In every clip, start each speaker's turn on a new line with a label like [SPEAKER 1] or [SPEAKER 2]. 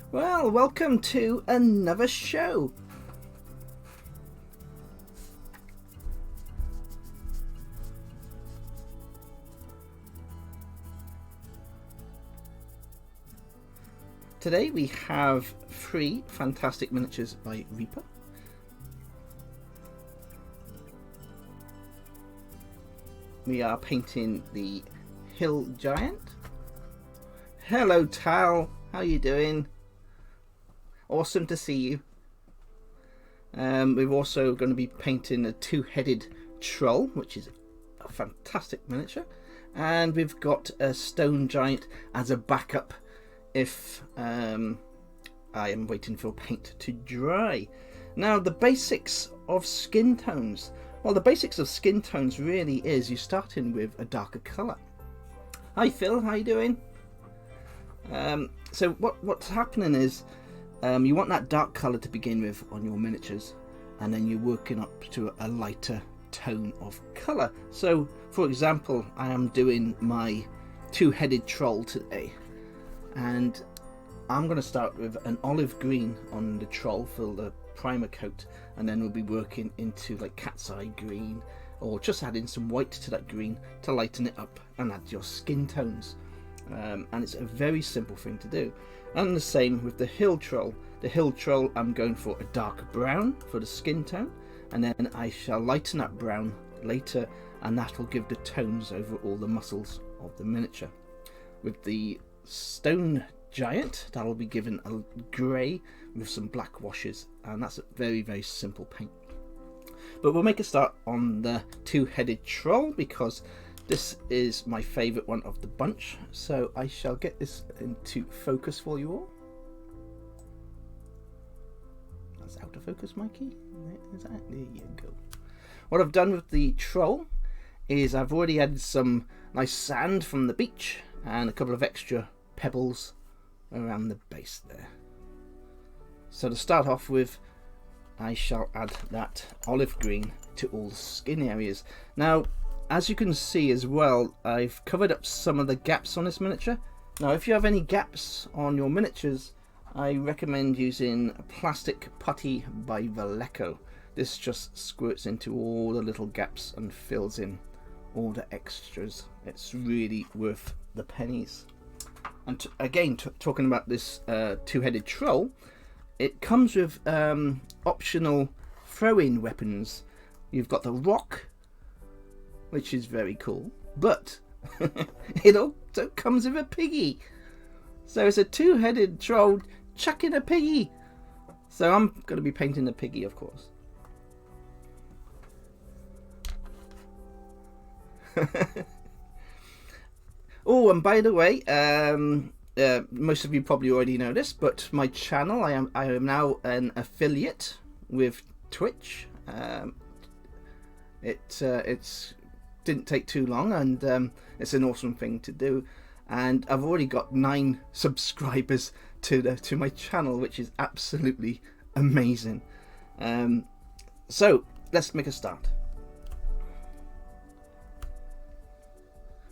[SPEAKER 1] Well, welcome to another show. Today we have 3 fantastic miniatures by Reaper. We are painting the Hill Giant. Hello Tal, how you doing? Awesome to see you. We're also going to be painting a 2-headed troll, which is a fantastic miniature. And we've got a stone giant as a backup if I am waiting for paint to dry. Now, the basics of skin tones. Well, the basics of skin tones really is you're starting with a darker colour. Hi Phil, how you doing? So what's happening is you want that dark colour to begin with on your miniatures, and then you're working up to a lighter tone of colour. So, for example, I am doing my 2-headed troll today, and I'm going to start with an olive green on the troll for the primer coat, and then we'll be working into like cat's eye green, or just adding some white to that green to lighten it up and add your skin tones. And it's a very simple thing to do. And the same with the hill troll. The hill troll, I'm going for a dark brown for the skin tone, and then I shall lighten up brown later, and that will give the tones over all the muscles of the miniature. With the stone giant, that will be given a grey with some black washes, and that's a very, very simple paint. But we'll make a start on the 2-headed troll because this is my favourite one of the bunch, so I shall get this into focus for you all. That's out of focus, Mikey. There you go. What I've done with the troll is I've already added some nice sand from the beach and a couple of extra pebbles around the base there. So to start off with, I shall add that olive green to all the skin areas. Now, as you can see as well, I've covered up some of the gaps on this miniature. Now, if you have any gaps on your miniatures, I recommend using plastic putty by Valleco. This just squirts into all the little gaps and fills in all the extras. It's really worth the pennies. And again, talking about this 2-headed troll, it comes with optional throw-in weapons. You've got the rock, which is very cool, but it also comes with a piggy. So it's a 2-headed troll chucking a piggy. So I'm going to be painting the piggy, of course. Oh, and by the way, most of you probably already know this, but my channel, I am now an affiliate with Twitch. It's didn't take too long, and it's an awesome thing to do, and I've already got 9 subscribers to my channel, which is absolutely amazing. So let's make a start.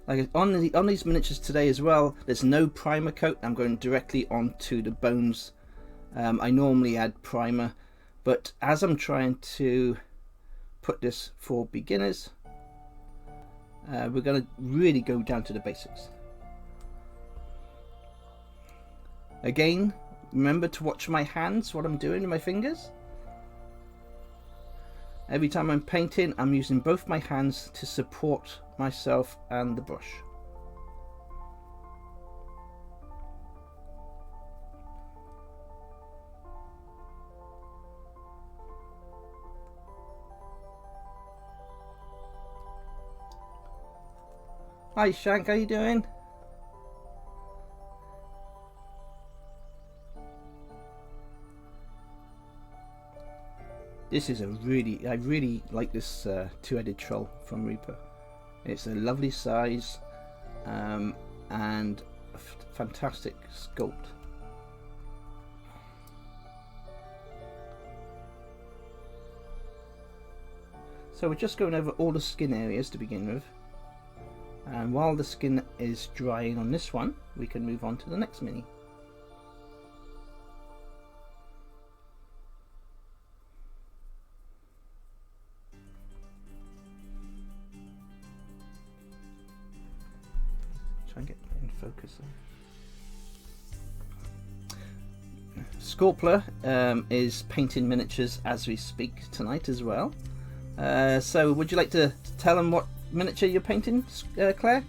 [SPEAKER 1] Like on these miniatures today as well, there's no primer coat. I'm going directly onto the bones. I normally add primer, but as I'm trying to put this for beginners, we're going to really go down to the basics. Again, remember to watch my hands, what I'm doing with my fingers. Every time I'm painting, I'm using both my hands to support myself and the brush. Hi Shank, how you doing? This is I really like this 2-headed troll from Reaper. It's a lovely size and a fantastic sculpt. So we're just going over all the skin areas to begin with, and while the skin is drying on this one, we can move on to the next mini. Try and get in focus there. Scorpler is painting miniatures as we speak tonight as well. So would you like to tell them what miniature you're painting, Claire?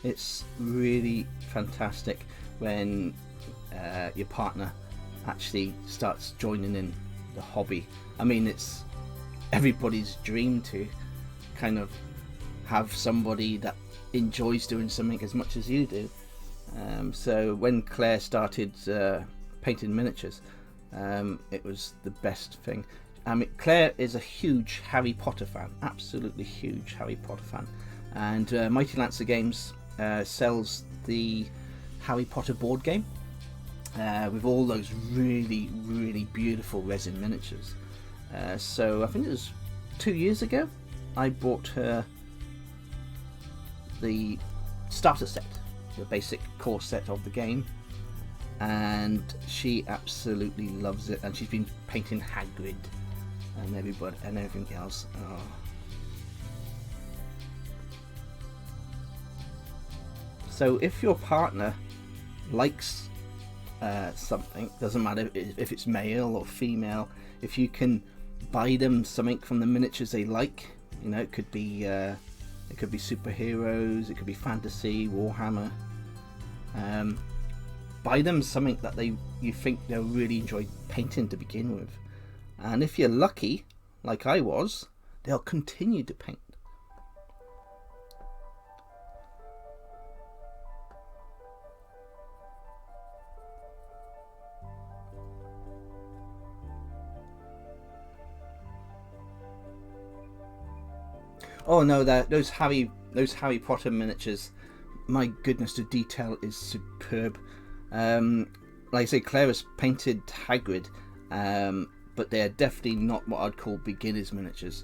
[SPEAKER 1] It's really fantastic when your partner actually starts joining in the hobby. I mean, it's everybody's dream to kind of have somebody that enjoys doing something as much as you do. So when Claire started painting miniatures, it was the best thing. I mean, Claire is a huge Harry Potter fan, absolutely huge Harry Potter fan, and Mighty Lancer Games sells the Harry Potter board game with all those really beautiful resin miniatures. So I think it was 2 years ago I bought her the starter set, the basic core set of the game, and she absolutely loves it, and she's been painting Hagrid and everybody and everything else. Oh. So if your partner likes something, doesn't matter if it's male or female, if you can buy them something from the miniatures they like, you know, it could be superheroes, it could be fantasy, Warhammer. Buy them something that you think they'll really enjoy painting to begin with, and if you're lucky, like I was, they'll continue to paint. Oh no, those Harry Potter miniatures, my goodness, the detail is superb. Like I say, Claire has painted Hagrid, but they're definitely not what I'd call beginners miniatures.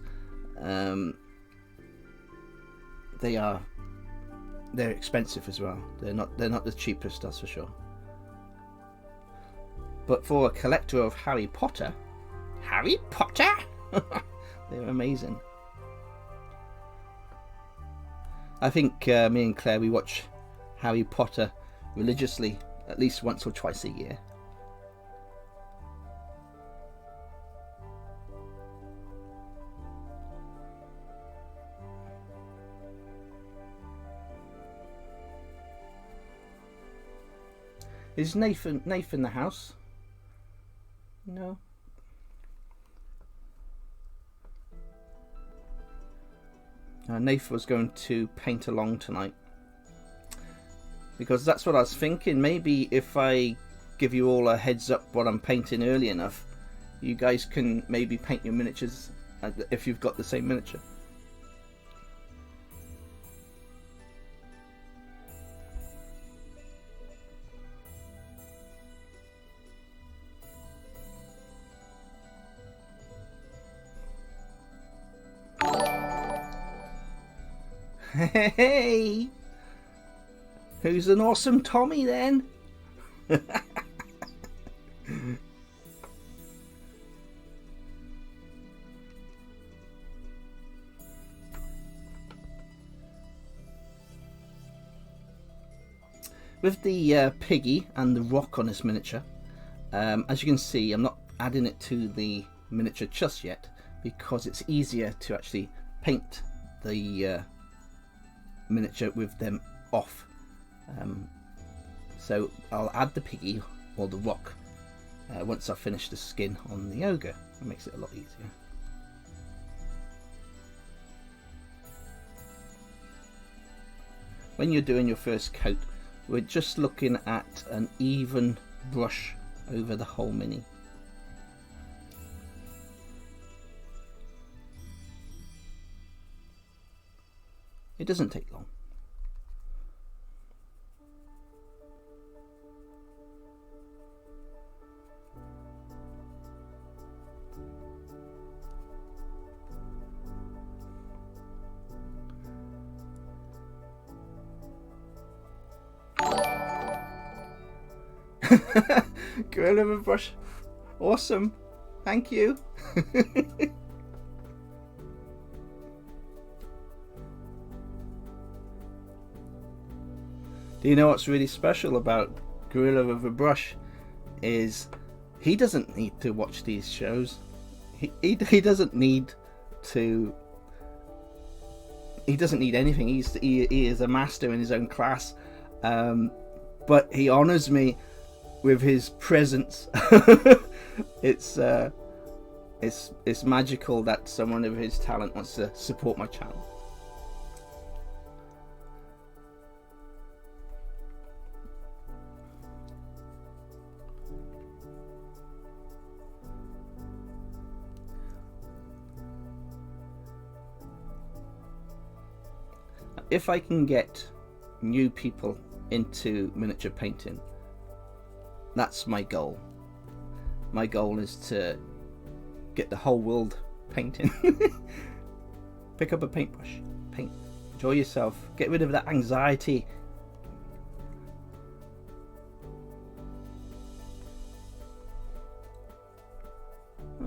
[SPEAKER 1] They're expensive as well. They're not the cheapest, that's for sure. But for a collector of Harry Potter, they're amazing. I think me and Claire, we watch Harry Potter religiously at least once or twice a year. Is Nathan in the house? No. Nathan was going to paint along tonight, because that's what I was thinking. Maybe if I give you all a heads up what I'm painting early enough, you guys can maybe paint your miniatures if you've got the same miniature. Hey, who's an awesome Tommy then? With the piggy and the rock on this miniature, as you can see, I'm not adding it to the miniature just yet, because it's easier to actually paint the miniature with them off. So I'll add the piggy or the rock once I've finished the skin on the ogre. It makes it a lot easier. When you're doing your first coat, we're just looking at an even brush over the whole mini. It doesn't take long. Gorilla with a brush. Awesome. Thank you. Do you know what's really special about Gorilla with a Brush? Is he doesn't need to watch these shows. He doesn't need to. He doesn't need anything. He is a master in his own class, but he honors me with his presence. It's magical that someone of his talent wants to support my channel. If I can get new people into miniature painting, that's my goal. My goal is to get the whole world painting. Pick up a paintbrush, paint, enjoy yourself, get rid of that anxiety.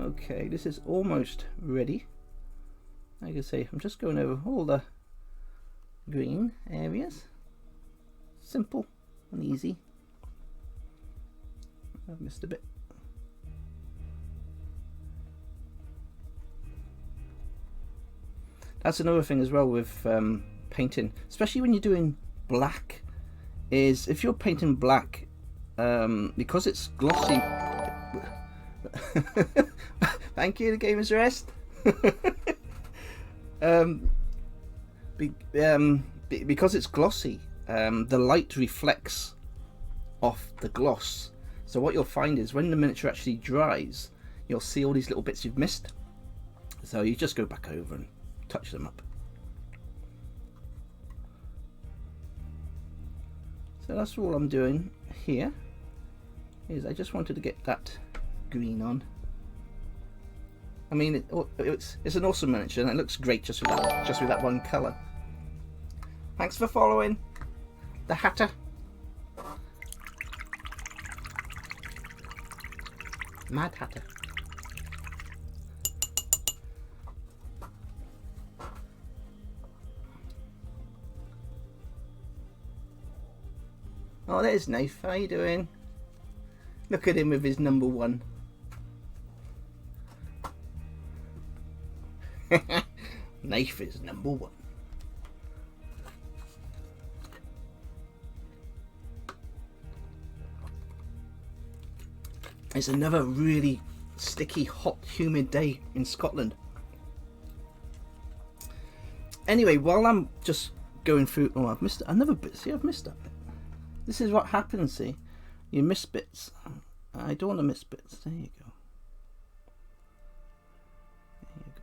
[SPEAKER 1] Okay, this is almost ready. Like I say, I'm just going over all the green areas. Simple and easy. I've missed a bit. That's another thing as well with painting, especially when you're doing black, is if you're painting black, because it's glossy. Thank you, the Gamer's Rest. Because it's glossy, the light reflects off the gloss. So what you'll find is when the miniature actually dries, you'll see all these little bits you've missed. So you just go back over and touch them up. So that's all I'm doing here. Is I just wanted to get that green on. I mean, it's an awesome miniature and it looks great just with that one colour. Thanks for following the Hatter. Mad Hatter. Oh, there's Nath. How you doing? Look at him with his number one. Nath is number one. It's another really sticky, hot, humid day in Scotland. Anyway, while I'm just going through... Oh, I've missed another bit. See, I've missed that bit. This is what happens, see? You miss bits. I don't want to miss bits. There you go. There you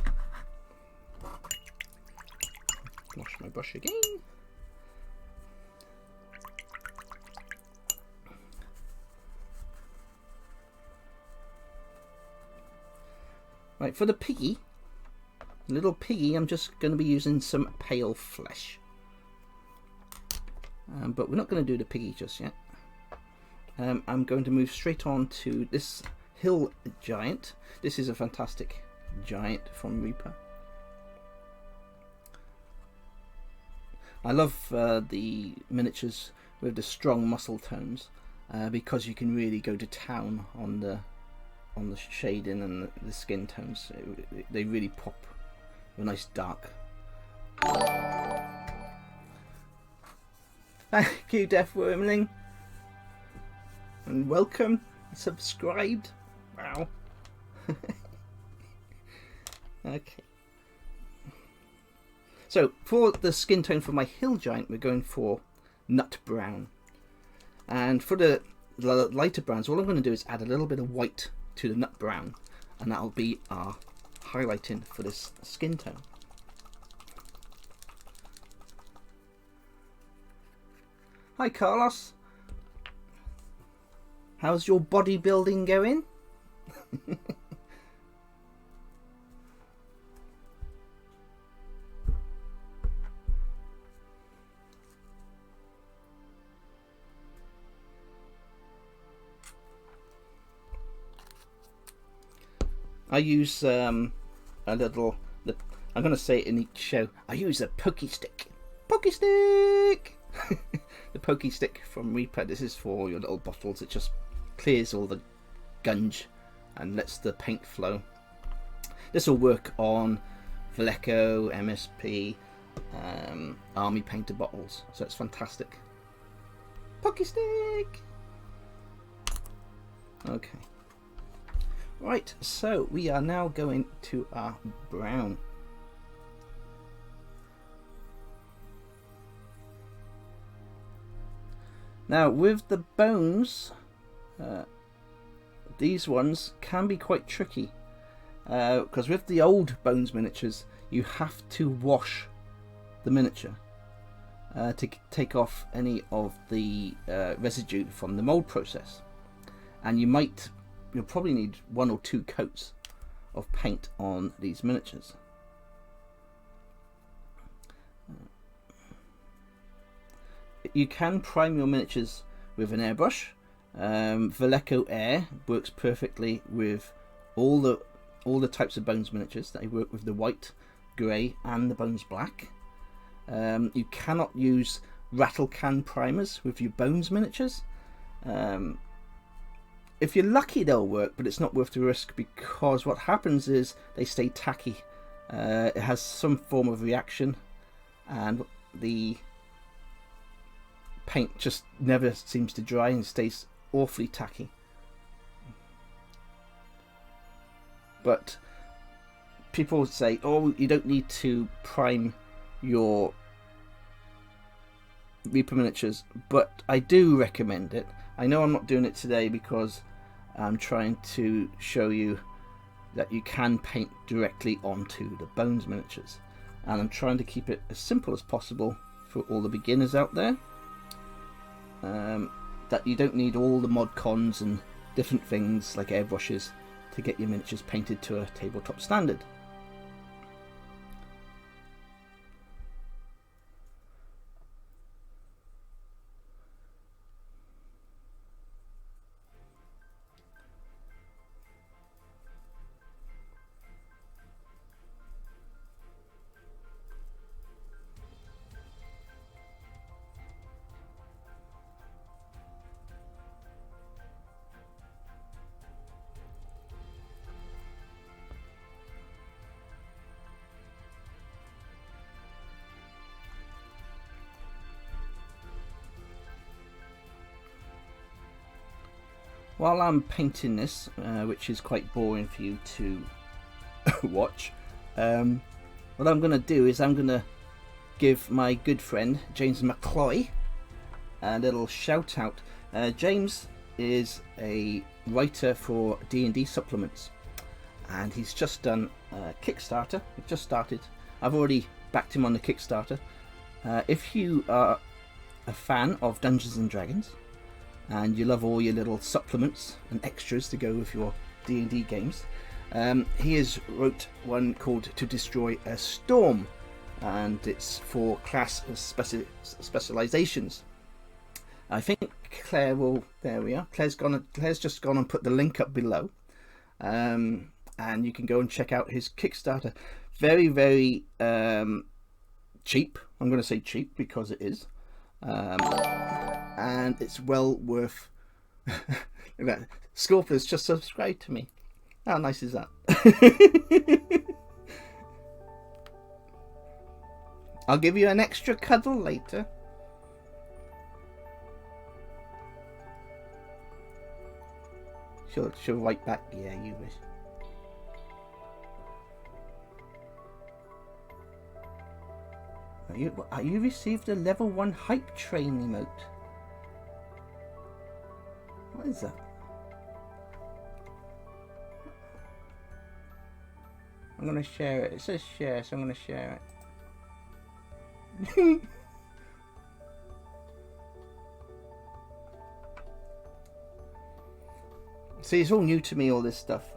[SPEAKER 1] go. Wash my brush again. Right, for the piggy, little piggy, I'm just going to be using some pale flesh. But we're not going to do the piggy just yet. I'm going to move straight on to this hill giant. This is a fantastic giant from Reaper. I love the miniatures with the strong muscle tones because you can really go to town on the shading and the skin tones. They really pop a nice dark. Thank you, Death Wormling, and welcome. Subscribed. Wow. Okay. So for the skin tone for my hill giant, we're going for nut brown, and for the lighter browns, all I'm going to do is add a little bit of white to the nut brown, and that'll be our highlighting for this skin tone. Hi Carlos, how's your bodybuilding going? I use a little. I'm going to say it in each show. I use a pokey stick. Pokey stick. The pokey stick from Reaper. This is for your little bottles. It just clears all the gunge and lets the paint flow. This will work on Vallejo, MSP, Army painter bottles. So it's fantastic. Pokey stick. Okay. Right, so we are now going to our brown. Now with the bones, these ones can be quite tricky because with the old bones miniatures you have to wash the miniature to take off any of the residue from the mold process, and you'll probably need 1 or 2 coats of paint on these miniatures. You can prime your miniatures with an airbrush. Vallejo Air works perfectly with all the types of bones miniatures. They work with the white, grey and the bones black. You cannot use rattle can primers with your bones miniatures. If you're lucky they'll work, but it's not worth the risk, because what happens is they stay tacky. It has some form of reaction and the paint just never seems to dry and stays awfully tacky. But people say, oh, you don't need to prime your Reaper miniatures, but I do recommend it. I know I'm not doing it today because I'm trying to show you that you can paint directly onto the bones miniatures, and I'm trying to keep it as simple as possible for all the beginners out there. That you don't need all the mod cons and different things like airbrushes to get your miniatures painted to a tabletop standard. While I'm painting this, which is quite boring for you to watch, what I'm going to do is I'm going to give my good friend James McCloy a little shout out. James is a writer for D&D supplements, and he's just done a Kickstarter. It just started. I've already backed him on the Kickstarter. If you are a fan of Dungeons and Dragons and you love all your little supplements and extras to go with your D&D games, he has wrote one called To Destroy a Storm, and it's for class specializations. I think Claire will. There we are. Claire's just gone and put the link up below, and you can go and check out his Kickstarter. Very, very cheap. I'm going to say cheap because it is. And it's well worth. Scorpius just subscribed to me. How nice is that? I'll give you an extra cuddle later. She'll write back, yeah, you wish. You received a level 1 hype train emote. What is that? I'm gonna share it. It says share, so I'm gonna share it. See, it's all new to me, all this stuff.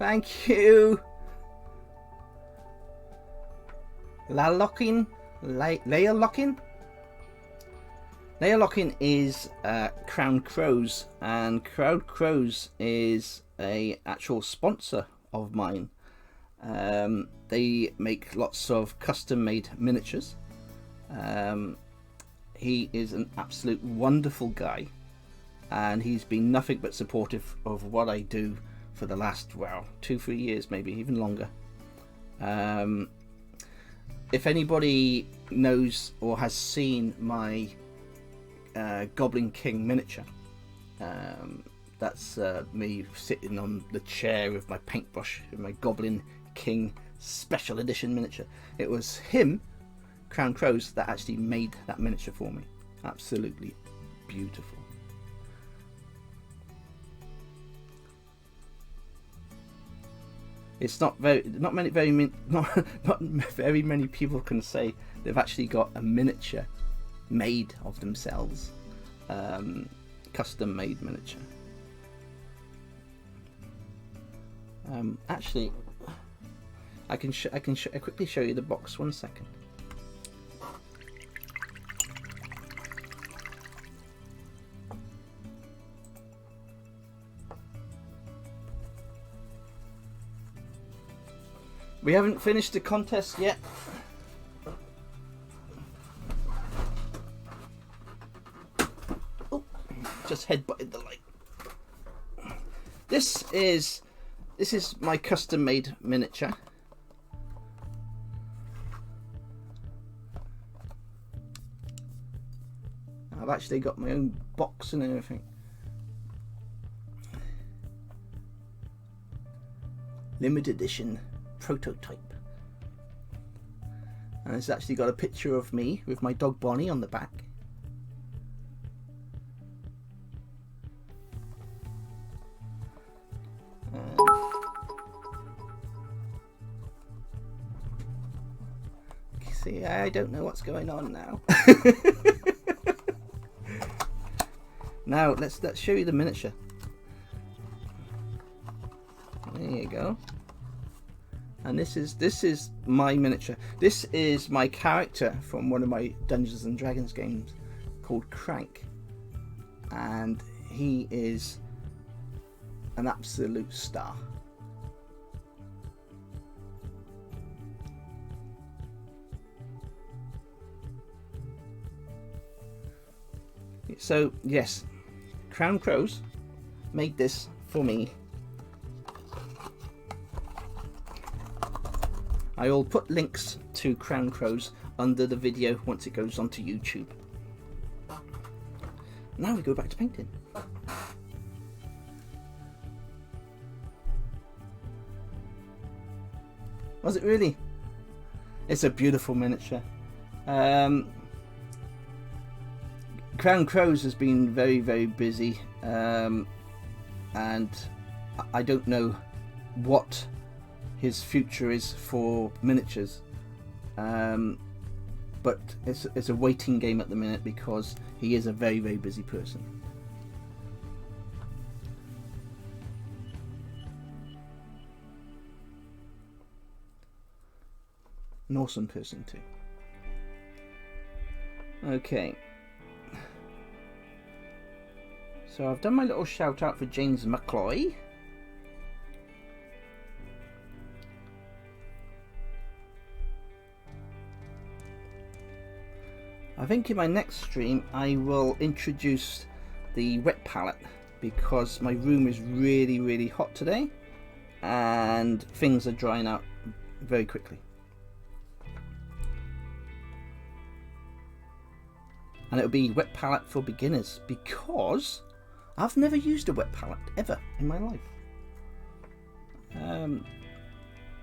[SPEAKER 1] Thank you. Leia Locking. Leia Locking is Crown Crows, and Crown Crows is a actual sponsor of mine. They make lots of custom-made miniatures. He is an absolute wonderful guy, and he's been nothing but supportive of what I do for the last, well, 2-3 years, maybe even longer. If anybody knows or has seen my Goblin King miniature, that's me sitting on the chair with my paintbrush with my Goblin King special edition miniature. It was him, Crown Crows, that actually made that miniature for me. Absolutely beautiful. It's not very many people can say they've actually got a miniature made of themselves, custom made miniature. Actually, I can quickly show you the box. 1 second. We haven't finished the contest yet. Oh, just headbutted the light. This is my custom made miniature. I've actually got my own box and everything. Limited edition prototype. And it's actually got a picture of me with my dog Bonnie on the back. See, I don't know what's going on now. Now let's show you the miniature. There you go. And this is my miniature. This is my character from one of my Dungeons and Dragons games called Crank, and he is an absolute star. So yes, Crown Crows made this for me. I will put links to Crown Crows under the video once it goes onto YouTube. Now we go back to painting. Was it really? It's a beautiful miniature. Crown Crows has been very, very busy, and I don't know what his future is for miniatures, but it's a waiting game at the minute because he is a very, very busy person. An awesome person too. Okay, so I've done my little shout out for James McCloy. I think in my next stream I will introduce the wet palette because my room is really, really hot today and things are drying out very quickly. And it'll be wet palette for beginners because I've never used a wet palette ever in my life.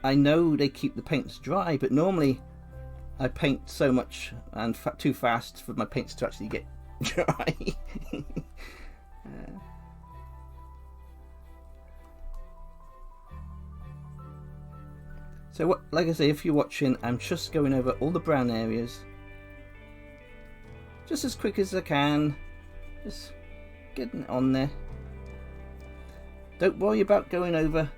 [SPEAKER 1] I know they keep the paints dry, but normally I paint so much and too fast for my paints to actually get dry. So what, like I say, if you're watching, I'm just going over all the brown areas just as quick as I can, just getting it on there. Don't worry about going over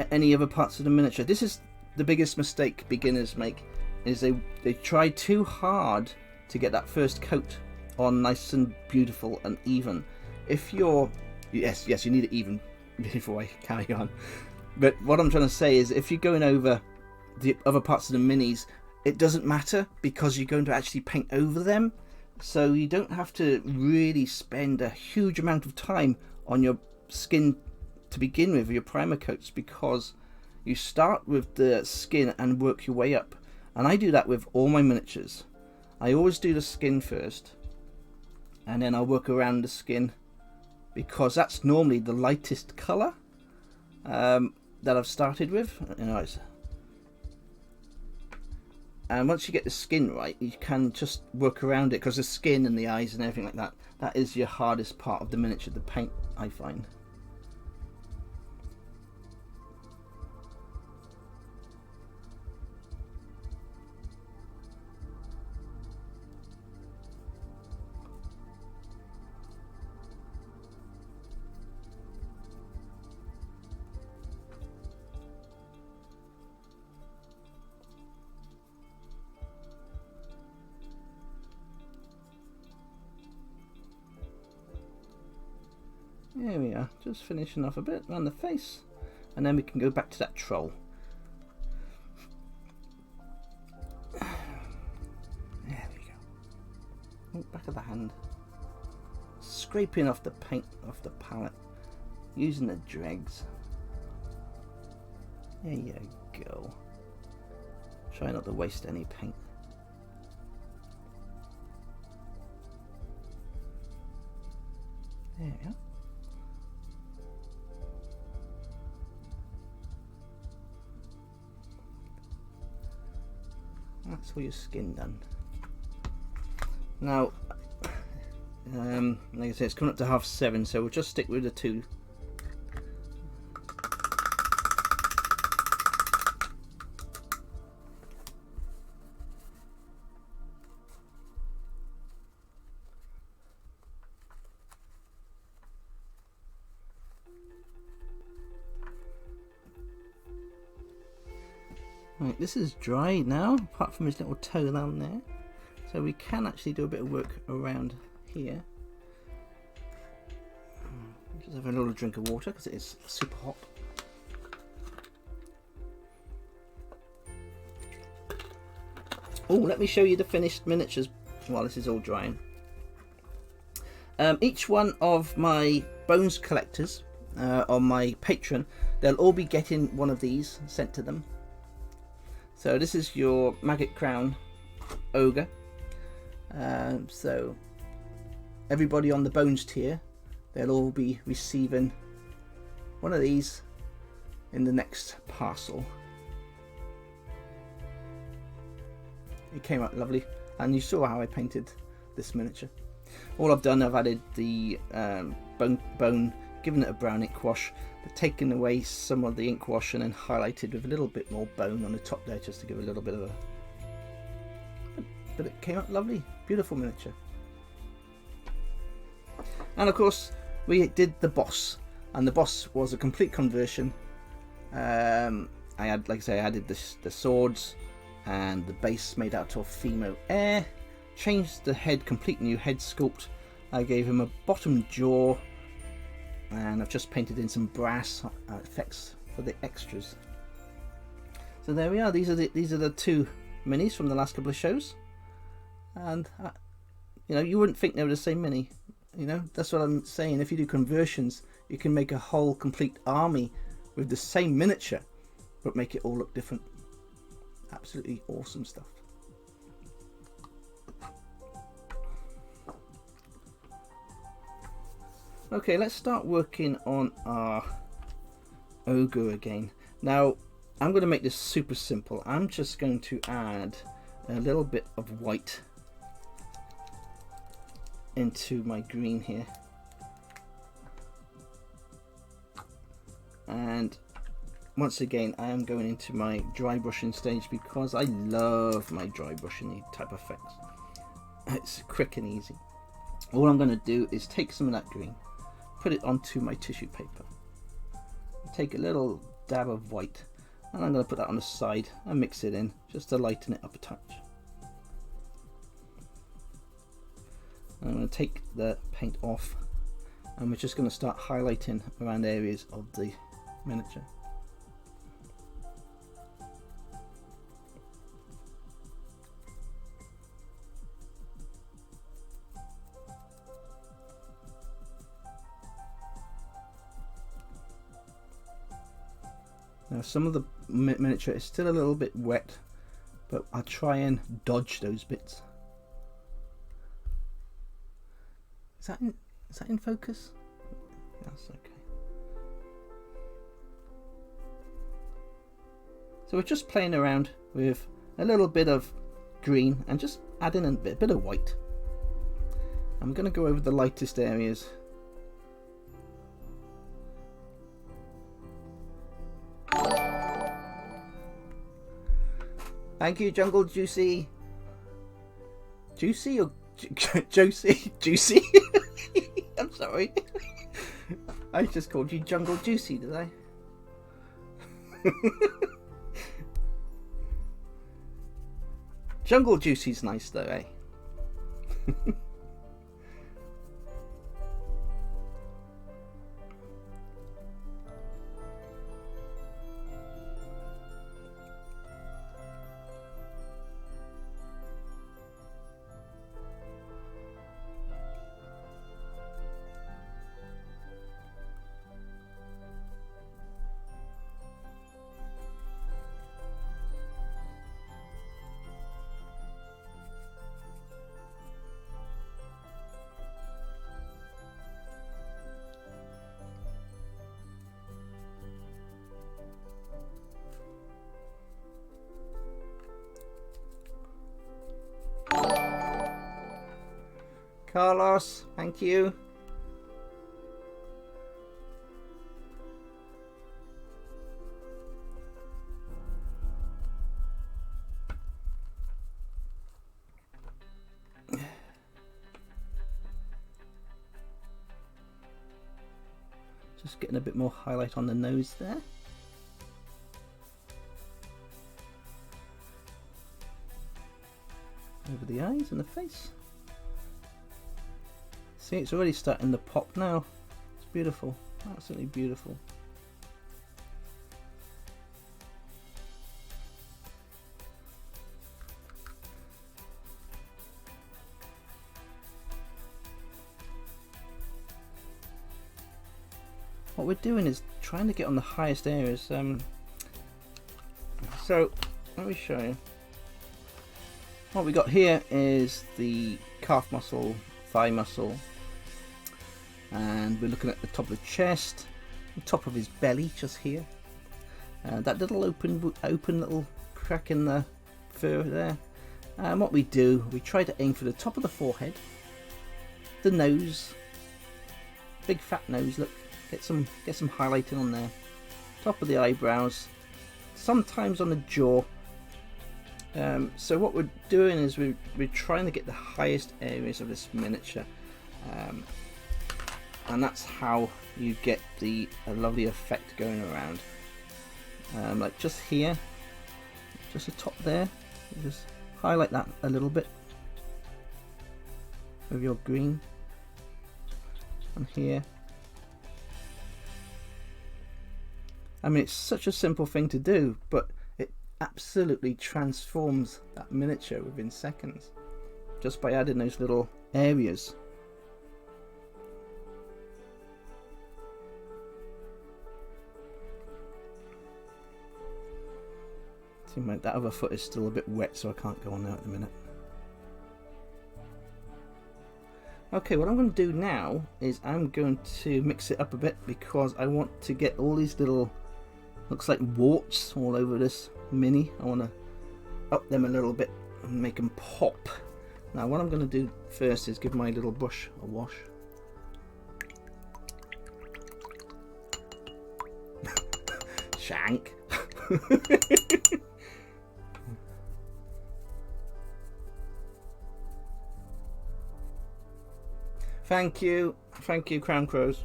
[SPEAKER 1] any other parts of the miniature. This is the biggest mistake beginners make, is they try too hard to get that first coat on nice and beautiful and even. If you're, yes, you need it even before I carry on. But what I'm trying to say is, if you're going over the other parts of the minis, it doesn't matter, because you're going to actually paint over them. So you don't have to really spend a huge amount of time on your skin to begin with, your primer coats, because you start with the skin and work your way up. And I do that with all my miniatures. I always do the skin first, and then I'll work around the skin, because that's normally the lightest colour that I've started with. And once you get the skin right, you can just work around it, because the skin and the eyes and everything like that, that is your hardest part of the miniature, the paint, I find. There we are, just finishing off a bit around the face, and then we can go back to that troll. There we go. Oh, back of the hand. Scraping off the paint off the palette, using the dregs. There you go. Try not to waste any paint. There we go. That's all your skin done. Now, like I said, it's coming up to 7:30, so we'll just stick with the 2. Right, this is dry now, apart from his little toe down there. So we can actually do a bit of work around here. Just have a little drink of water, because it is super hot. Oh, let me show you the finished miniatures while this is all drying. Each one of my bones collectors on my Patreon, they'll all be getting one of these sent to them. So this is your Maggot Crown Ogre. So everybody on the Bones tier, they'll all be receiving one of these in the next parcel. It came out lovely, and you saw how I painted this miniature. All I've done, I've added the bone, given it a brown ink wash, but taken away some of the ink wash and then highlighted with a little bit more bone on the top there, just to give a little bit of a... But it came out lovely, beautiful miniature. And of course we did the boss, and the boss was a complete conversion. I had, like I say, I added the swords and the base made out of Fimo Air, changed the head, complete new head sculpt. I gave him a bottom jaw, and I've just painted in some brass effects for the extras. So there we are. These are the 2 minis from the last couple of shows, and you know, you wouldn't think they were the same mini. You know, that's what I'm saying. If you do conversions, you can make a whole complete army with the same miniature, but make it all look different. Absolutely awesome stuff. Okay, let's start working on our ogre again. Now, I'm going to make this super simple. I'm just going to add a little bit of white into my green here. And once again, I am going into my dry brushing stage, because I love my dry brushing type effects. It's quick and easy. All I'm going to do is take some of that green, put it onto my tissue paper, take a little dab of white, and I'm going to put that on the side and mix it in just to lighten it up a touch. I'm going to take the paint off, and we're just going to start highlighting around areas of the miniature. Now some of the miniature is still a little bit wet, but I'll try and dodge those bits. Is that in focus? That's okay. So we're just playing around with a little bit of green and just adding a bit of white. I'm going to go over the lightest areas. Thank you, Jungle Juicy. Juicy or Josie? Juicy? I'm sorry. I just called you Jungle Juicy, did I? Jungle Juicy's nice though, eh? Carlos, thank you. Just getting a bit more highlight on the nose there. Over the eyes and the face. See, it's already starting to pop now. It's beautiful, absolutely beautiful. What we're doing is trying to get on the highest areas. So let me show you. What we got here is the calf muscle, thigh muscle, and we're looking at the top of the chest, the top of his belly, just here. That little open little crack in the fur there. And what we do, we try to aim for the top of the forehead, the nose, big fat nose. Look, get some highlighting on there. Top of the eyebrows, sometimes on the jaw. So what we're doing is we're trying to get the highest areas of this miniature, and that's how you get a lovely effect going around. Like just here, just the top there, you just highlight that a little bit with your green, and here. I mean, it's such a simple thing to do, but it absolutely transforms that miniature within seconds just by adding those little areas. See, that other foot is still a bit wet, so I can't go on there at the minute. Okay, what I'm going to do now is I'm going to mix it up a bit, because I want to get all these little, looks like warts all over this mini. I want to up them a little bit and make them pop. Now what I'm going to do first is give my little brush a wash. Shank. Thank you, Crown Crows.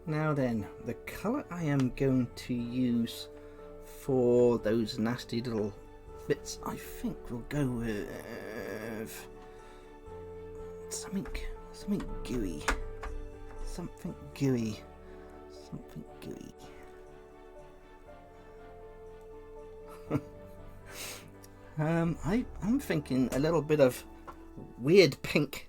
[SPEAKER 1] Now then, the colour I am going to use for those nasty little bits, I think we'll go with something gooey. Something gooey. I'm thinking a little bit of weird pink.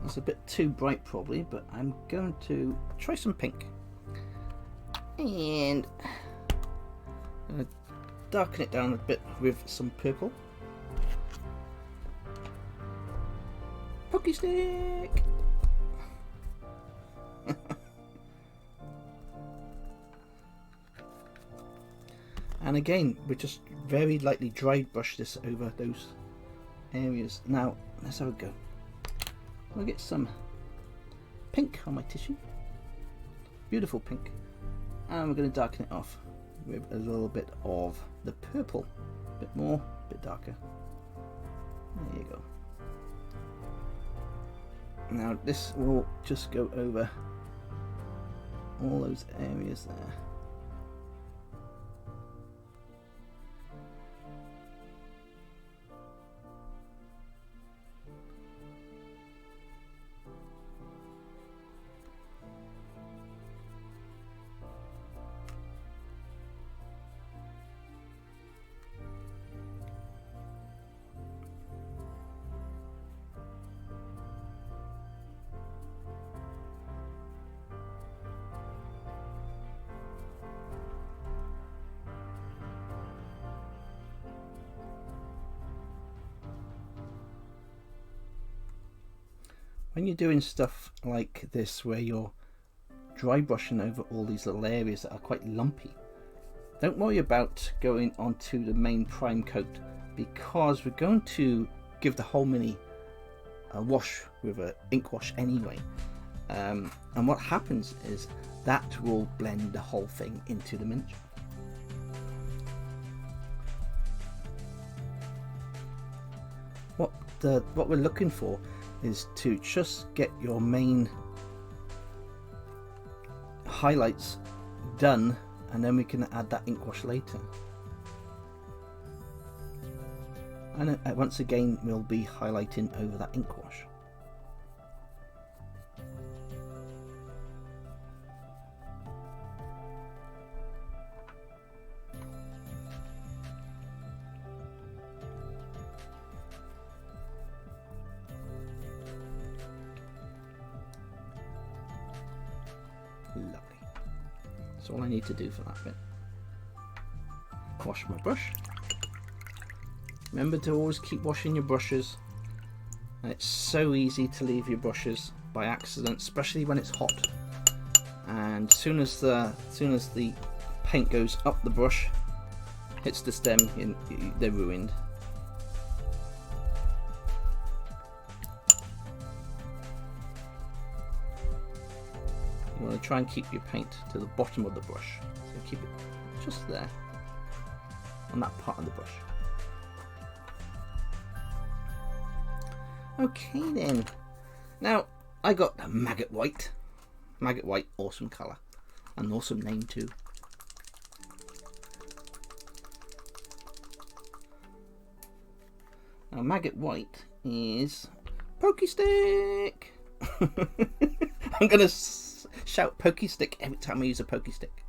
[SPEAKER 1] It's a bit too bright probably, but I'm going to try some pink. And I'm going to darken it down a bit with some purple. Pokey stick! And again, we just very lightly dry brush this over those areas. Now, let's have a go. I'll get some pink on my tissue. Beautiful pink. And we're going to darken it off with a little bit of the purple. A bit more, a bit darker. There you go. Now this will just go over all those areas there. When you're doing stuff like this where you're dry brushing over all these little areas that are quite lumpy, don't worry about going onto the main prime coat, because we're going to give the whole mini a wash with an ink wash anyway, and what happens is that will blend the whole thing into the miniature. What we're looking for is to just get your main highlights done, and then we can add that ink wash later. And once again we'll be highlighting over that ink wash. Lovely. That's all I need to do for that bit. Wash my brush. Remember to always keep washing your brushes. It's so easy to leave your brushes by accident, especially when it's hot. And as soon as the paint goes up the brush, hits the stem, they're ruined. You want to try and keep your paint to the bottom of the brush, so keep it just there on that part of the brush. Okay then, now I got the Maggot White. Maggot White, awesome colour, an awesome name too. Now Maggot White is Pokey Stick. I'm gonna shout Pokey Stick every time I use a Pokey Stick.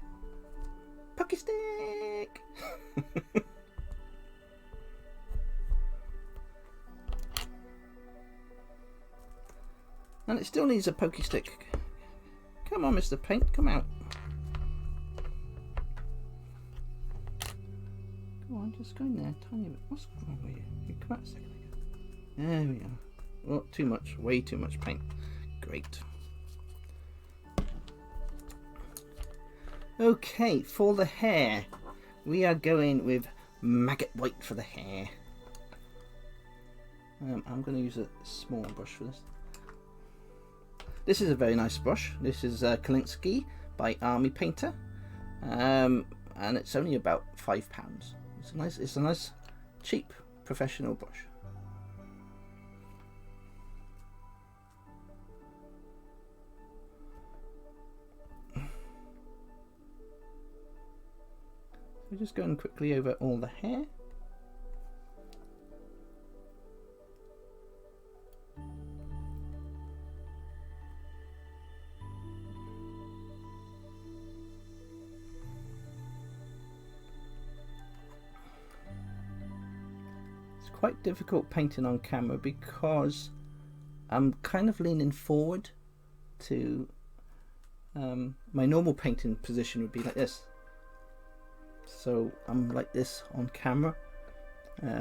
[SPEAKER 1] Pokey Stick. And it still needs a Pokey Stick. Come on, Mr. Paint, come out. Come on, just go in there, tiny bit. What's wrong with you? You come out a second ago. There we are. Oh, too much, way too much paint. Great. Okay, for the hair, we are going with Maggot White for the hair. I'm going to use a small brush for this. This is a very nice brush. This is Kalinsky by Army Painter, and it's only about £5. It's a nice, cheap, professional brush. we're just going quickly over all the hair. It's quite difficult painting on camera because I'm kind of leaning forward to my normal painting position would be like this. So I'm like this on camera,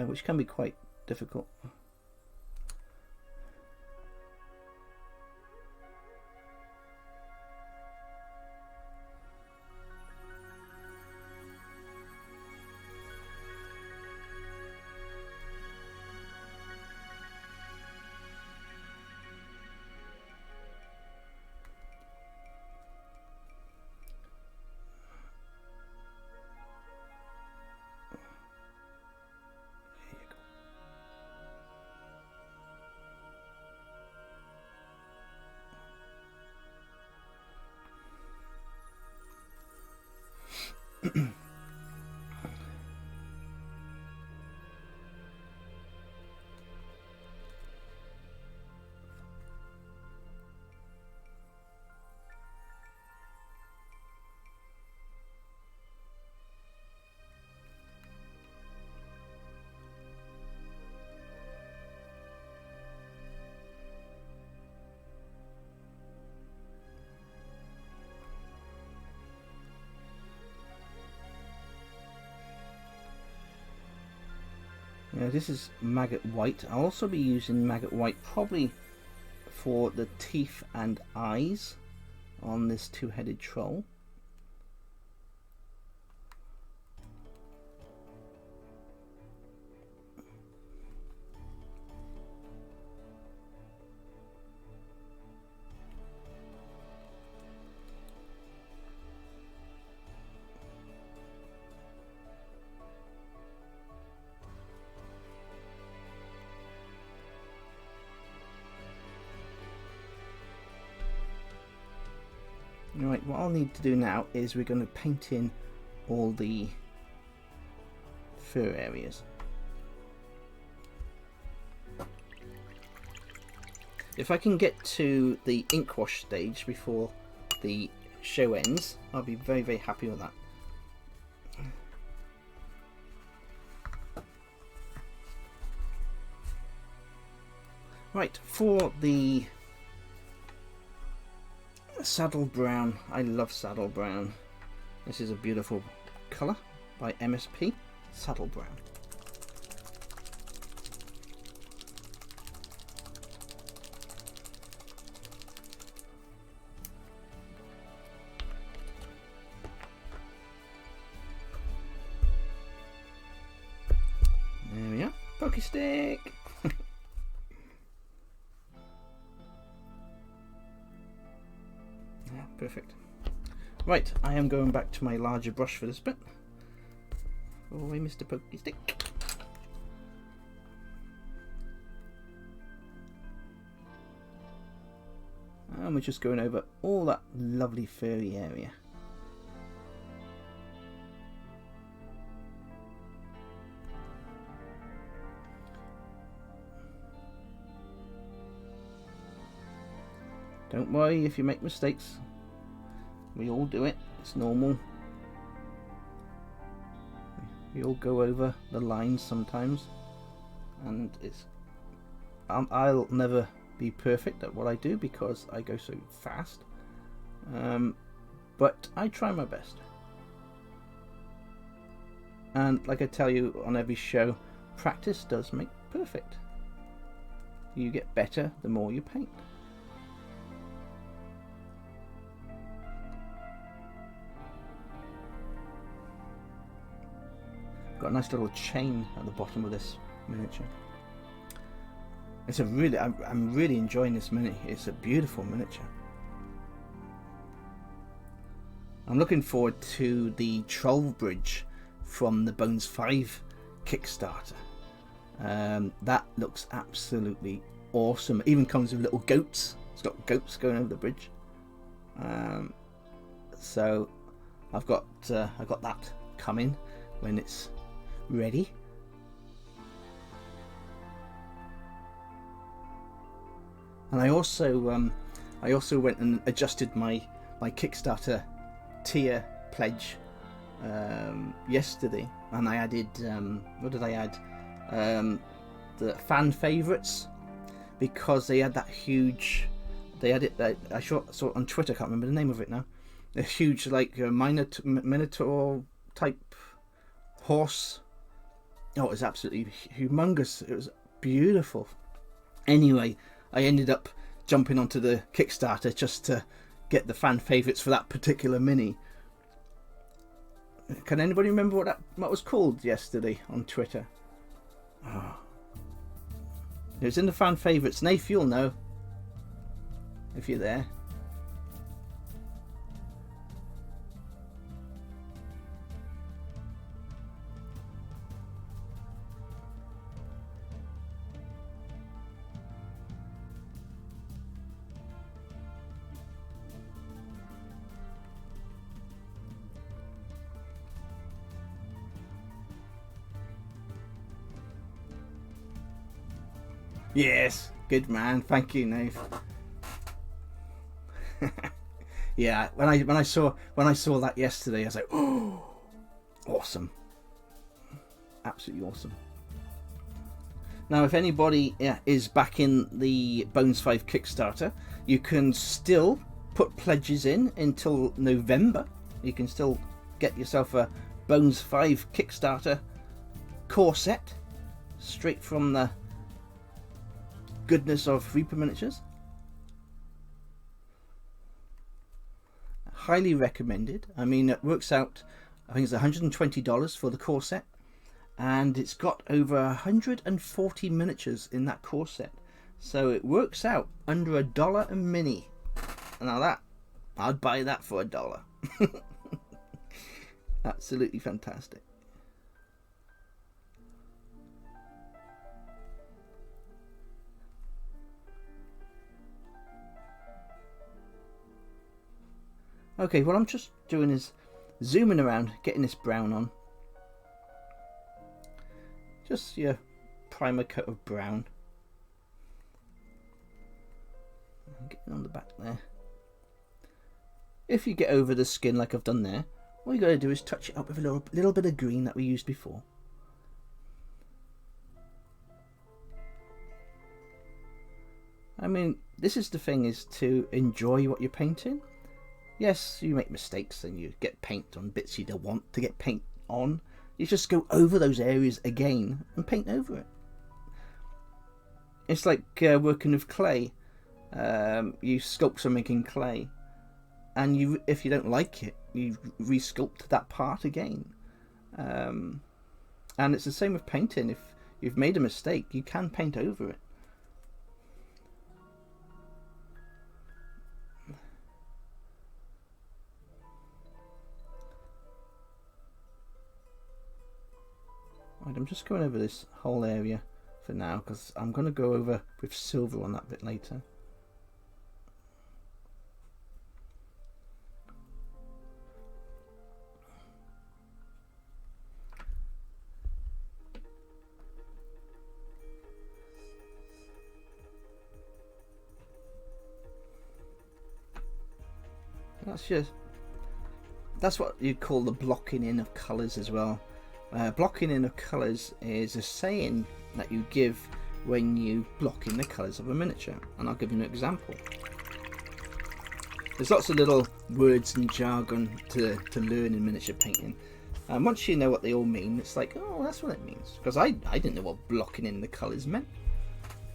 [SPEAKER 1] which can be quite difficult. Now this is Maggot White. I'll also be using Maggot White probably for the teeth and eyes on this two-headed troll. Right, what I'll need to do now is we're going to paint in all the fur areas. If I can get to the ink wash stage before the show ends, I'll be very, very happy with that. Right, for the saddle brown, I love saddle brown. This is a beautiful colour by MSP, saddle brown. There we are, pokey stick. Perfect. Right, I am going back to my larger brush for this bit. Oh, I missed a pokey stick. And we're just going over all that lovely furry area. Don't worry if you make mistakes. We all do it, it's normal. We all go over the lines sometimes, and I'll never be perfect at what I do because I go so fast, but I try my best. And like I tell you on every show, practice does make perfect. You get better the more you paint. Got a nice little chain at the bottom of this miniature. It's a really, I'm really enjoying this mini. It's a beautiful miniature. I'm looking forward to the troll bridge from the Bones 5 Kickstarter. That looks absolutely awesome. It even comes with little goats. It's got goats going over the bridge. So I've got that coming. when it's ready. And I also went and adjusted my Kickstarter tier pledge yesterday, and I added what did I add? The fan favorites, because they had that huge. They had it. I saw it on Twitter. I can't remember the name of it now. A huge, like, minotaur type horse. Oh, it was absolutely humongous. It was beautiful. Anyway, I ended up jumping onto the Kickstarter just to get the fan favourites for that particular mini. Can anybody remember what was called yesterday on Twitter? Oh. It was in the fan favourites. Nath, you'll know if you're there. Yes, good man. Thank you, Nath. Yeah, when I saw that yesterday, I was like, oh, awesome, absolutely awesome. Now, if anybody is back in the Bones 5 Kickstarter, you can still put pledges in until November. You can still get yourself a Bones 5 Kickstarter core set straight from the goodness of Reaper Miniatures. Highly recommended. I mean, it works out, I think it's $120 for the core set, and it's got over 140 miniatures in that core set, so it works out under $1 a mini. Now that, I'd buy that for $1. Absolutely fantastic. Okay, what I'm just doing is zooming around, getting this brown on. Just your primer coat of brown. Getting on the back there. If you get over the skin like I've done there, all you got to do is touch it up with a little bit of green that we used before. I mean, this is the thing, is to enjoy what you're painting. Yes, you make mistakes and you get paint on bits you don't want to get paint on. You just go over those areas again and paint over it. It's like working with clay. You sculpt something in clay, and if you don't like it, you resculpt that part again. And it's the same with painting. If you've made a mistake, you can paint over it. Right, I'm just going over this whole area for now, because I'm going to go over with silver on that bit later. That's what you call the blocking in of colours as well. Blocking in of colours is a saying that you give when you block in the colours of a miniature, and I'll give you an example. There's lots of little words and jargon to learn in miniature painting, and once you know what they all mean, it's like, oh, that's what it means, because I didn't know what blocking in the colours meant.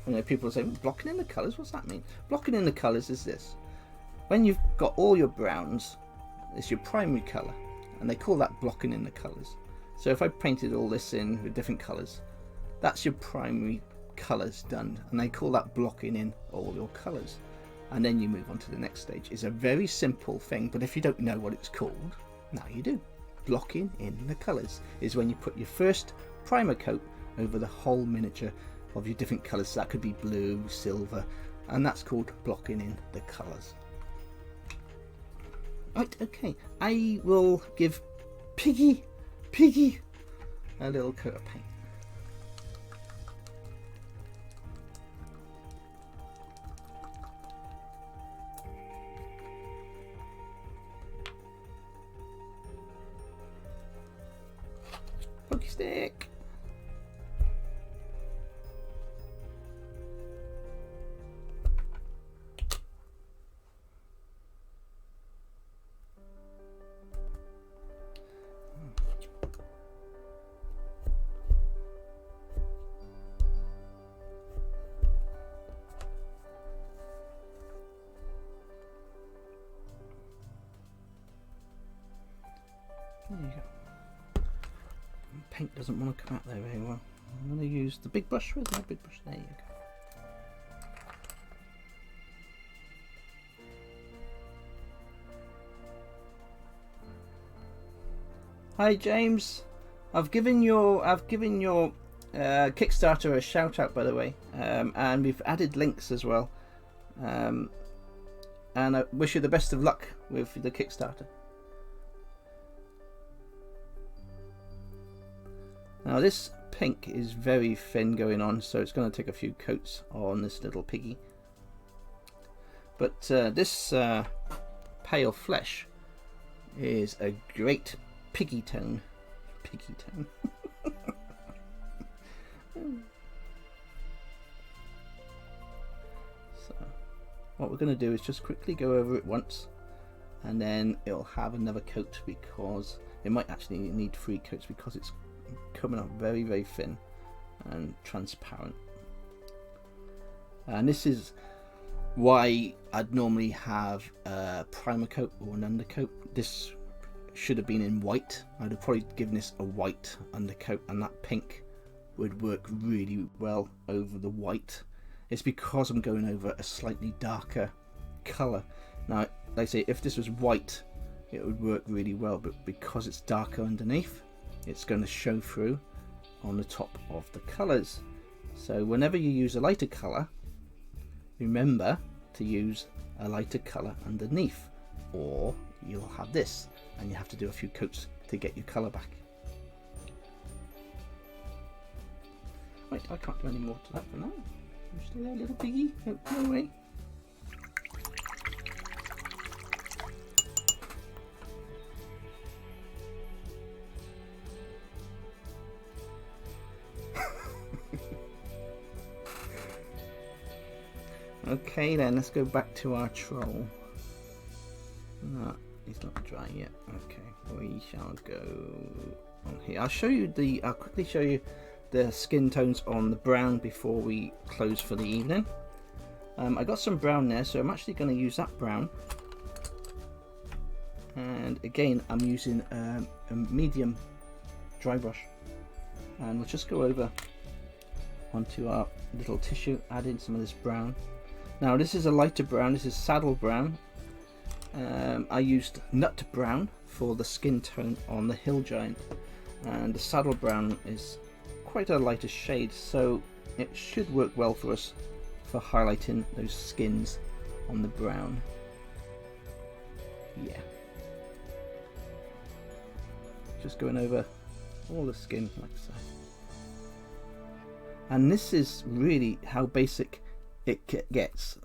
[SPEAKER 1] You know, people say, blocking in the colours, what's that mean? Blocking in the colours is this: when you've got all your browns, it's your primary colour, and they call that blocking in the colours. So if I painted all this in with different colours, that's your primary colours done, and they call that blocking in all your colours. And then you move on to the next stage. It's a very simple thing, but if you don't know what it's called, now you do. Blocking in the colours is when you put your first primer coat over the whole miniature of your different colours. So that could be blue, silver, and that's called blocking in the colours. Right, okay, I will give Piggy a little coat of paint. Pokey stick. There you go. Paint doesn't want to come out there very well. I'm going to use the big brush. Where's my big brush? There you go. Hi James, I've given your Kickstarter a shout out, by the way, and we've added links as well, and I wish you the best of luck with the Kickstarter. Now this pink is very thin going on, so it's going to take a few coats on this little piggy. But this pale flesh is a great piggy tone. Piggy tone. So what we're going to do is just quickly go over it once, and then it'll have another coat, because it might actually need 3 coats because it's coming up very, very thin and transparent. And this is why I'd normally have a primer coat or an undercoat. This should have been in white. I'd have probably given this a white undercoat, and that pink would work really well over the white. It's because I'm going over a slightly darker colour. Now, like I say, if this was white, it would work really well, but because it's darker underneath, it's going to show through on the top of the colours. So whenever you use a lighter colour, remember to use a lighter colour underneath, or you'll have this and you have to do a few coats to get your colour back. Right, I can't do any more to that for now. You stay there, little piggy. Don't go away. Okay then, let's go back to our troll. No, he's not dry yet. Okay, we shall go on here. I'll quickly show you the skin tones on the brown before we close for the evening. I got some brown there, so I'm actually going to use that brown. And again, I'm using a medium dry brush, and we'll just go over onto our little tissue, add in some of this brown. Now this is a lighter brown, this is saddle brown. I used nut brown for the skin tone on the hill giant, and the saddle brown is quite a lighter shade, so it should work well for us for highlighting those skins on the brown. Yeah. Just going over all the skin like so. And this is really how basic it gets.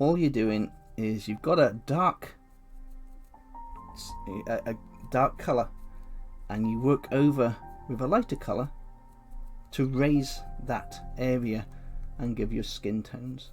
[SPEAKER 1] All you're doing is you've got a dark colour, and you work over with a lighter colour to raise that area and give your skin tones.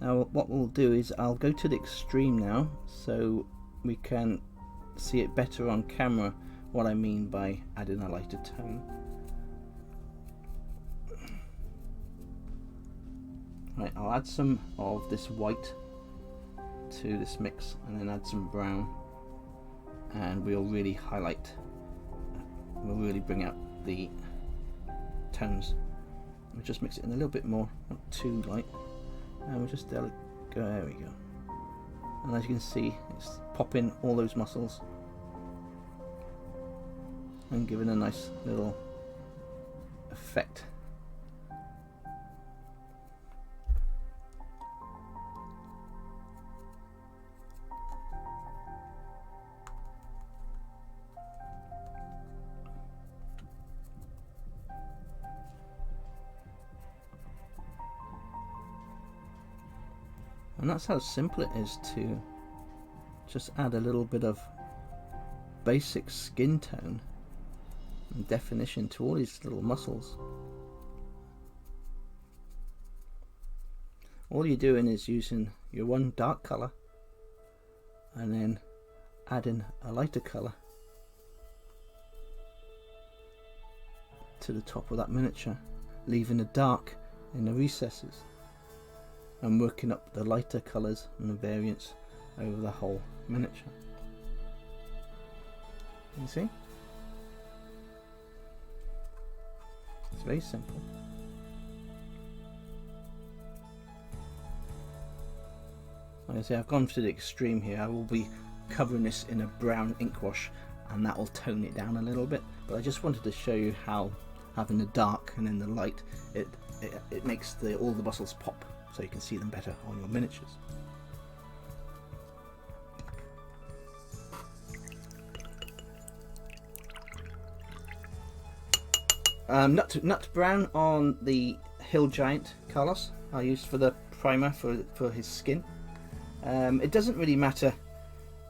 [SPEAKER 1] Now what we'll do is I'll go to the extreme now, so we can see it better on camera what I mean by adding a lighter tone. Right, I'll add some of this white to this mix, and then add some brown, and we'll really highlight, we'll really bring out the tones. We'll just mix it in a little bit more, not too light, and we'll just there we go. And as you can see, it's popping all those muscles and giving a nice little effect. And that's how simple it is to just add a little bit of basic skin tone and definition to all these little muscles. All you're doing is using your one dark colour and then adding a lighter colour to the top of that miniature, leaving the dark in the recesses, and working up the lighter colours and the variants over the whole miniature. You see? It's very simple. Like I say, I've gone to the extreme here. I will be covering this in a brown ink wash, and that will tone it down a little bit. But I just wanted to show you how having the dark and then the light, it makes all the muscles pop, so you can see them better on your miniatures. Nut brown on the Hill Giant Carlos I used for the primer for his skin. It doesn't really matter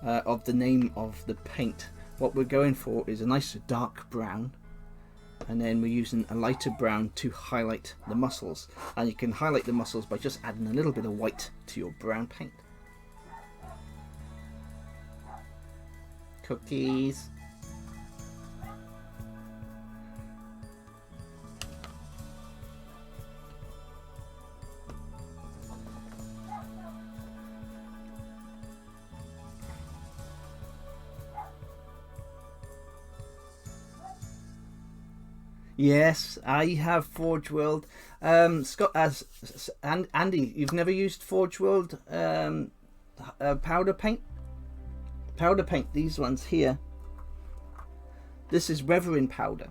[SPEAKER 1] of the name of the paint. What we're going for is a nice dark brown, and then we're using a lighter brown to highlight the muscles, and you can highlight the muscles by just adding a little bit of white to your brown paint. Cookies. Yes, I have Forge World. Scott, and Andy, you've never used Forge World powder paint? Powder paint, these ones here. This is Reverin powder,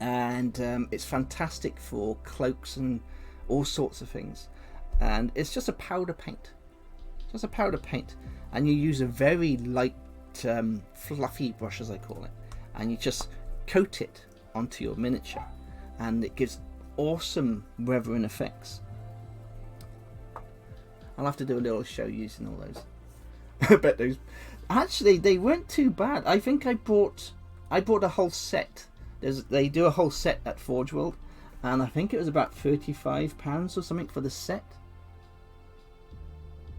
[SPEAKER 1] and it's fantastic for cloaks and all sorts of things. And it's just a powder paint, and you use a very light, fluffy brush, as I call it, and you just coat it onto your miniature, and it gives awesome Reverin effects. I'll have to do a little show using all those. I bet those actually they weren't too bad. I think I bought a whole set. They do a whole set at Forge World, and I think it was about £35 or something for the set.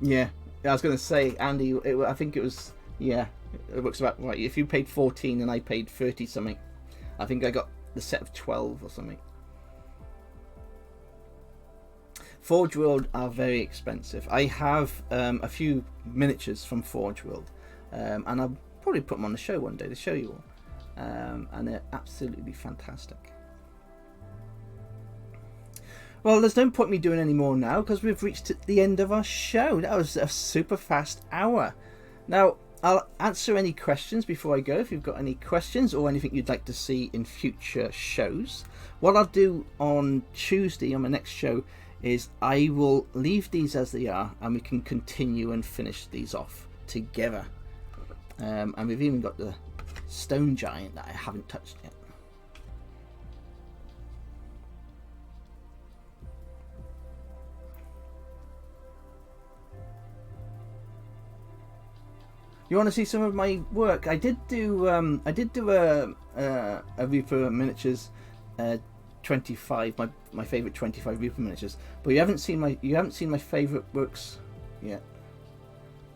[SPEAKER 1] Yeah, I was going to say, Andy, I think it was, yeah, it looks about right. If you paid 14 and I paid 30 something, I think I got the set of 12 or something. Forge World are very expensive. I have a few miniatures from Forge World, and I'll probably put them on the show one day to show you all. And they're absolutely fantastic. Well, there's no point me doing any more now, because we've reached the end of our show. That was a super fast hour. Now, I'll answer any questions before I go, if you've got any questions or anything you'd like to see in future shows. What I'll do on Tuesday, on my next show, is I will leave these as they are, and we can continue and finish these off together. And we've even got the Stone Giant that I haven't touched yet. You want to see some of my work? I did do a Reaper Miniatures 25, my favorite 25 Reaper Miniatures, but you haven't seen my favorite works yet.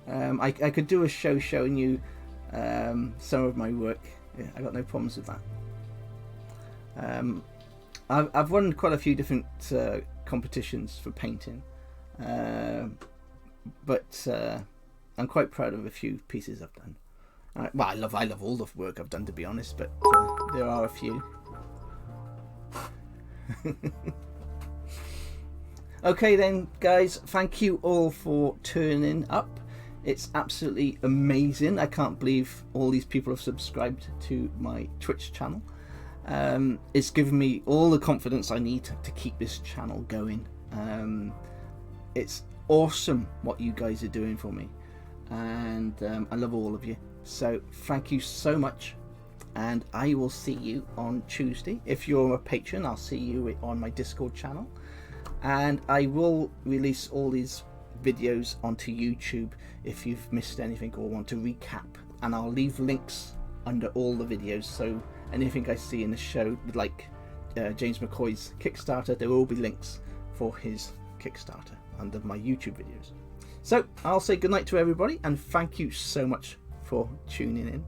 [SPEAKER 1] I could do a show showing you some of my work. Yeah, I got no problems with that. I've won quite a few different competitions for painting, but I'm quite proud of a few pieces I've done. Well, I love all the work I've done, to be honest, but there are a few. Okay then, guys, thank you all for turning up. It's absolutely amazing. I can't believe all these people have subscribed to my Twitch channel. It's given me all the confidence I need to keep this channel going. It's awesome what you guys are doing for me, and I love all of you. So thank you so much, and I will see you on Tuesday. If you're a patron, I'll see you on my Discord channel, and I will release all these videos onto YouTube if you've missed anything or want to recap, and I'll leave links under all the videos, so anything I see in the show, like James McCoy's Kickstarter, there will be links for his Kickstarter under my YouTube videos. So I'll say goodnight to everybody, and thank you so much for tuning in.